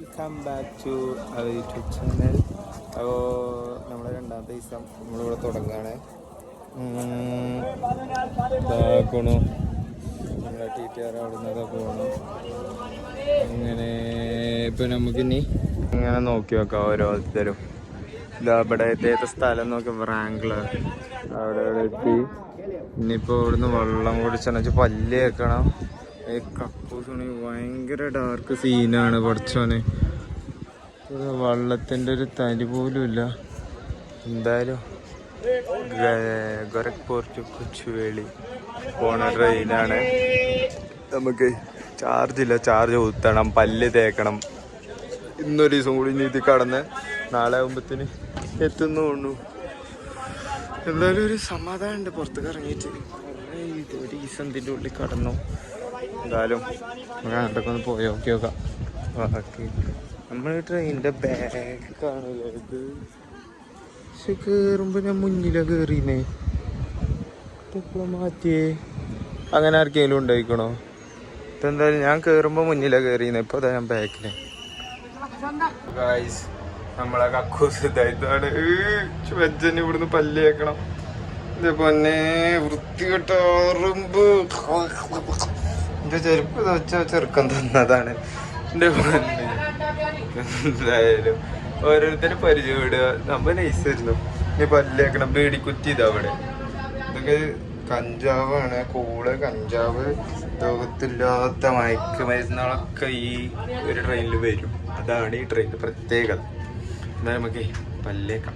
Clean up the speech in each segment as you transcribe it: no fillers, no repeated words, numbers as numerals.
Welcome back to our YouTube channel. അപ്പോൾ നമ്മുടെ രണ്ടാമത്തെ ദിവസം നമ്മളിവിടെ തുടങ്ങുകയാണ്. പോണു നമ്മളെ ടീച്ചർ അവിടെ നിന്നൊക്കെ പോകണം. അങ്ങനെ ഇപ്പം നമുക്കിനി ഇങ്ങനെ നോക്കി നോക്കാം ഓരോരുത്തരും. ഇതാ ഇവിടെ എത്തിയ സ്ഥലം നോക്കി റാങ്കിള് അവിടെ എത്തി. ഇനിയിപ്പോൾ ഇവിടുന്ന് വെള്ളം കുടിച്ചാൽ പല്ല് കേൾക്കണം. കക്കൂസാണ് ഭയങ്കര ഡാർക്ക് സീനാണ്. പഠിച്ചോന് വെള്ളത്തിൻ്റെ ഒരു തരി പോലും ഇല്ല. എന്തായാലും ഗോരഖ്പൂർ ടു കൊച്ചുവേളി പോണ ട്രെയിനാണ്. നമുക്ക് ചാർജില്ല, ചാർജ് കുത്തണം, പല്ല് തേക്കണം. ഇന്നൊരു ദിവസം കൂടി നീതി കടന്ന് നാളെ ആകുമ്പത്തിന് എത്തുന്നുള്ളൂ. എന്തായാലും ഒരു സമാധാനമുണ്ട് പുറത്തേക്ക് ഇറങ്ങിയിട്ട്. ഒരു ദിവസം ഇതിൻ്റെ ഉള്ളിൽ കടന്നു. എന്തായാലും നമുക്ക് അങ്ങോട്ടൊക്കെ ഒന്ന് പോയി നോക്കി നോക്കാം. ബാക്കി നമ്മൾ ട്രെയിനിൻ്റെ ബാക്കാണ് ഇത്. പക്ഷെ കയറുമ്പോൾ ഞാൻ മുന്നിലാണ് കയറിയേ. ഇതെപ്പോഴും മാറ്റിയേ അങ്ങനെ ആർക്കെങ്കിലും ഉണ്ടായിക്കണോ? ഇപ്പം എന്തായാലും ഞാൻ കയറുമ്പോൾ മുന്നിലാണ് കയറിയുന്നത്. ഇപ്പോൾ അതാ ഞാൻ ബാക്കില്. ഗായ്സ് നമ്മളെ കക്കൂസ് ഇതാണ്. വെജന് ഇവിടുന്ന് പല്ല് കേൾക്കണം. ഇതേപോലെ വൃത്തികെട്ടാറുമ്പ് എൻ്റെ ചെരുപ്പ് വെച്ചാൽ ചെറുക്കം തന്നതാണ് എൻ്റെ പൊന്നെ. എന്തായാലും ഓരോരുത്തരും പരിചയപ്പെടുക. നമ്മൾ നൈസായിരുന്നു. ഇനി പല്ലേക്കണം. ബീഡിക്കുറ്റി ഇതാ അവിടെ. ഇതൊക്കെ കഞ്ചാവാണ്. കൂള് കഞ്ചാവ് ലോകത്തില്ലാത്ത മയക്കുമരുന്നുകളൊക്കെ ഈ ഒരു ട്രെയിനിൽ വരും. അതാണ് ഈ ട്രെയിനിൻ്റെ പ്രത്യേകത. എന്താ നമുക്ക് പല്ലേക്കാം.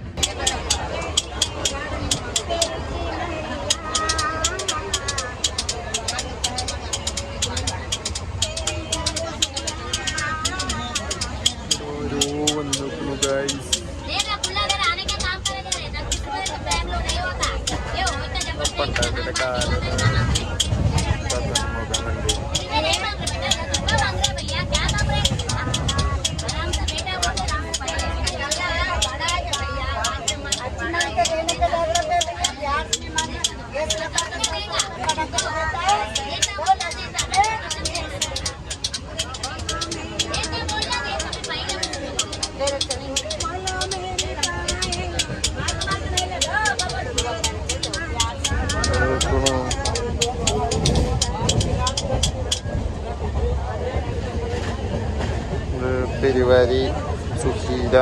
പെരുവാരി സുശീല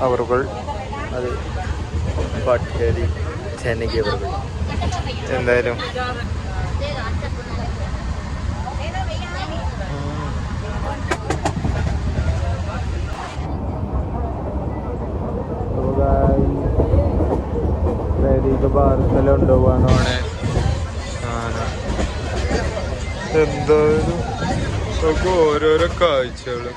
അവറുകൾ, അത് പട്ടേരി ജനകി അവറുകൾ. എന്തായാലും പാർസലും ഉണ്ടാവാനാണ്. എന്തായാലും നമുക്ക് ഓരോരോ കാഴ്ചകള്.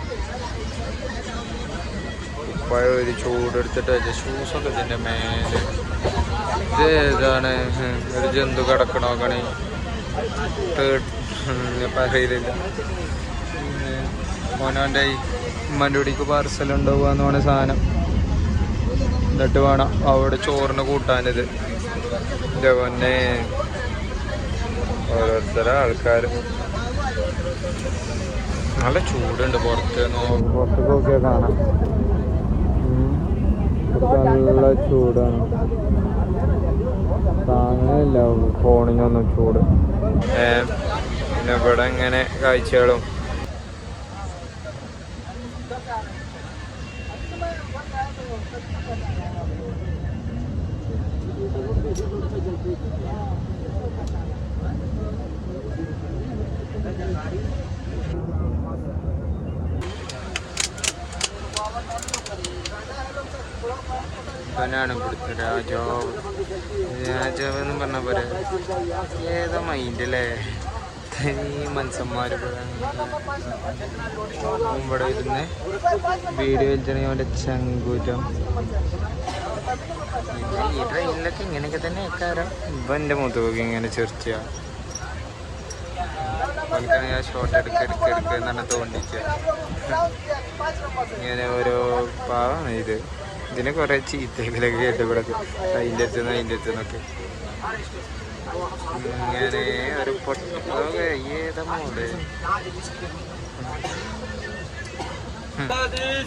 പഴയ ഒരു ചൂടെടുത്തിട്ട് ഷൂസൊക്കെ ഇതിൻ്റെ മേലെ. ഇത് ഏതാണ്? ഒരു ജന്തു കിടക്കണോക്കണേ. പറയില്ല. മോനോൻ്റെ ഉമ്മൻ്റെ കുടിക്ക് പാർസലുണ്ടാവുക എന്ന് പറഞ്ഞ സാധനം. എന്നിട്ട് വേണം അവിടെ ചോറിന് കൂട്ടാനിത്. എൻ്റെ പൊന്നെ ഓരോരുത്തര ആൾക്കാർ. നല്ല ചൂടുണ്ട് പുറത്ത്. പുറത്തേക്ക് നോക്കിയാൽ കാണാം. നല്ല ചൂടാണ്. താങ്ങനില്ല ഫോണിനൊന്നും ചൂട്. പിന്നെ ഇവിടെ ഇങ്ങനെ കാഴ്ചകളും. ഇവനാണ് ഇവിടുത്തെ രാജാവ്. രാജാവ് എന്ന് പറഞ്ഞ പോലെ ഏതാ മൈൻഡല്ലേ ഈ മനുഷ്യന്മാർ. ഇവിടെ ഇരുന്ന് വീഡിയോ വലിച്ചണെങ്കിൽ അവൻ്റെ ചങ്കൂറ്റം. ഈ ട്രെയിനിലൊക്കെ ഇങ്ങനെയൊക്കെ തന്നെ ആക്കാരം. ഇപ്പം എൻ്റെ മുഖത്തൊക്കെ ഇങ്ങനെ ചെറിച്ച ഞാൻ ഷോട്ട് എടുക്കുക എന്നാണ് തോന്നിക്കുക. ഇങ്ങനെ ഓരോ പാവാണ് ഇത്. ഇതിനെ കുറേ ചീത്തകളൊക്കെ കേട്ട് ഇവിടെ അതിൻ്റെ അടുത്തുനിന്നൊക്കെ. ഇങ്ങനെ ഒരു പൊട്ടൊക്കെ ഏതാ മോള്.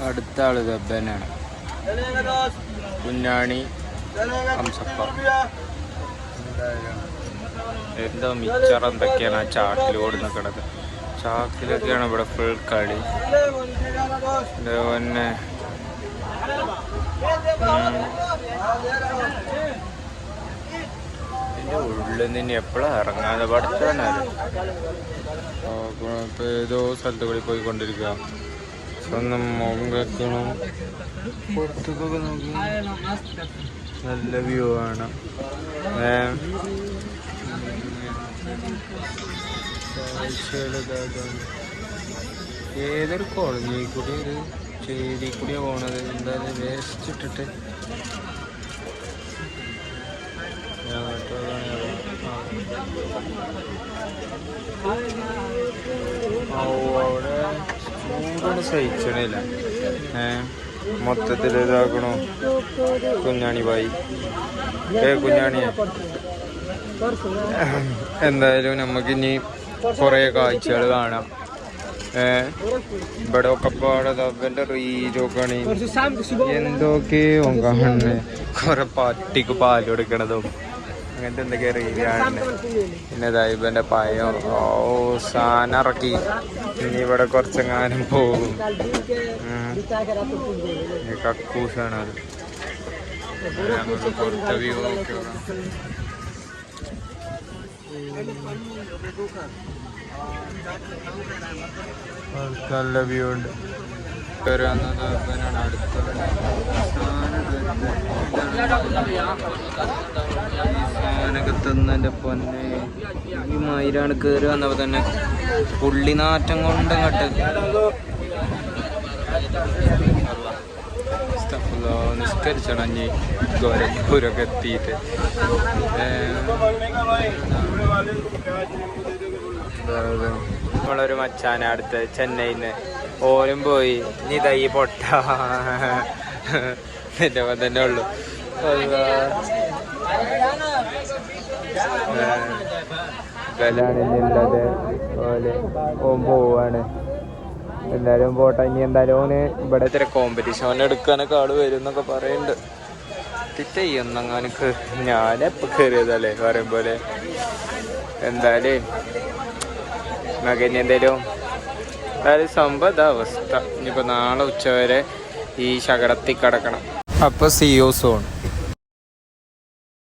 അടുത്ത ആള് ദബ്ബനാണ്. കുഞ്ഞാണി ഹംസപ്പ. എന്തോ മിച്ചർ എന്തൊക്കെയാണ് ആ ചാക്കിൽ ഓടുന്ന കിടക്ക്. ചാക്കിലൊക്കെയാണ് ഇവിടെ ഫുൾ കളി. പിന്നെ ഇതിൻ്റെ ഉള്ളിൽ നിന്ന് എപ്പോഴാണ് ഇറങ്ങാതെ പഠിച്ചാണല്ലോ. ഇപ്പൊ ഏതോ സ്ഥലത്ത് കൂടി പോയിക്കൊണ്ടിരിക്കുക. സ്വന്തം മുഖം കെക്കണം. പുറത്തേക്കൊക്കെ നോക്കി നല്ല വ്യൂ ആണ്. ഏതൊരു കോളനി കൂടി ഒരു ചേരി കൂടിയാണ് പോണത്. എന്തായാലും വേസ്റ്റ് ഇട്ടിട്ട് അവിടെ ചൂടാണ് സഹിച്ചണില്ല. മൊത്തത്തിൽ ഇതാക്കണോ കുഞ്ഞാണി ബായി. കുഞ്ഞാണിയെ എന്തായാലും നമുക്കിനി കുറേ കാഴ്ചകൾ കാണാം. ഇവിടെ ഒക്കെ പാടെ ദബ്ബന്റെ റീലൊക്കെയാണ്. എന്തൊക്കെയോ കാണുന്നത്. കുറെ പട്ടിക്ക് പാല് കൊടുക്കണതും അങ്ങനത്തെ എന്തൊക്കെയാ റീലാണ്. പിന്നെ ദൈവന്റെ പയം സാധനം ഇറക്കി. ഇനി ഇവിടെ കുറച്ചെങ്ങാനും പോകും. കക്കൂസാണ് അത്. നമുക്ക് പുറത്തെ വ്യൂ നോക്കി നല്ല വ്യൂ ഉണ്ട്. സാധനമൊക്കെ തിന്നെ പൊന്നെ. ഈ മയിലാണ് കയറി വന്നപ്പോ തന്നെ പുള്ളിനാറ്റം കൊണ്ട് അങ്ങോട്ട് നിസ്കരിച്ചണഞ്ഞ് ഗോരഖൂരൊക്കെ എത്തിയിട്ട്. നമ്മളൊരു മച്ചാന അടുത്ത് ചെന്നൈന്ന് ഓരും പോയി. ഇനി തൈ പൊട്ട എന്റെ തന്നെ ഉള്ളു. ബലാണില്ലാതെ പോലെ ഓൻ പോവാണ്. എല്ലാരും പോട്ടെ. ഇനി എന്തായാലും ഓന് ഇവിടെ ഇത്ര കോമ്പറ്റീഷൻ എടുക്കാനൊക്കെ ആള് വരും എന്നൊക്കെ പറയുന്നുണ്ട്. തെറ്റൊന്നങ്ങാനൊക്കെ ഞാനെപ്പോ കയറിയതല്ലേ പറയും പോലെ. എന്തായാലും മകന് എന്തായാലും സംഭവ അവസ്ഥ. ഇനിയിപ്പോ നാളെ ഉച്ചവരെ ഈ ശകടത്തിൽ കിടക്കണം. അപ്പൊ സിയോ സോൺ.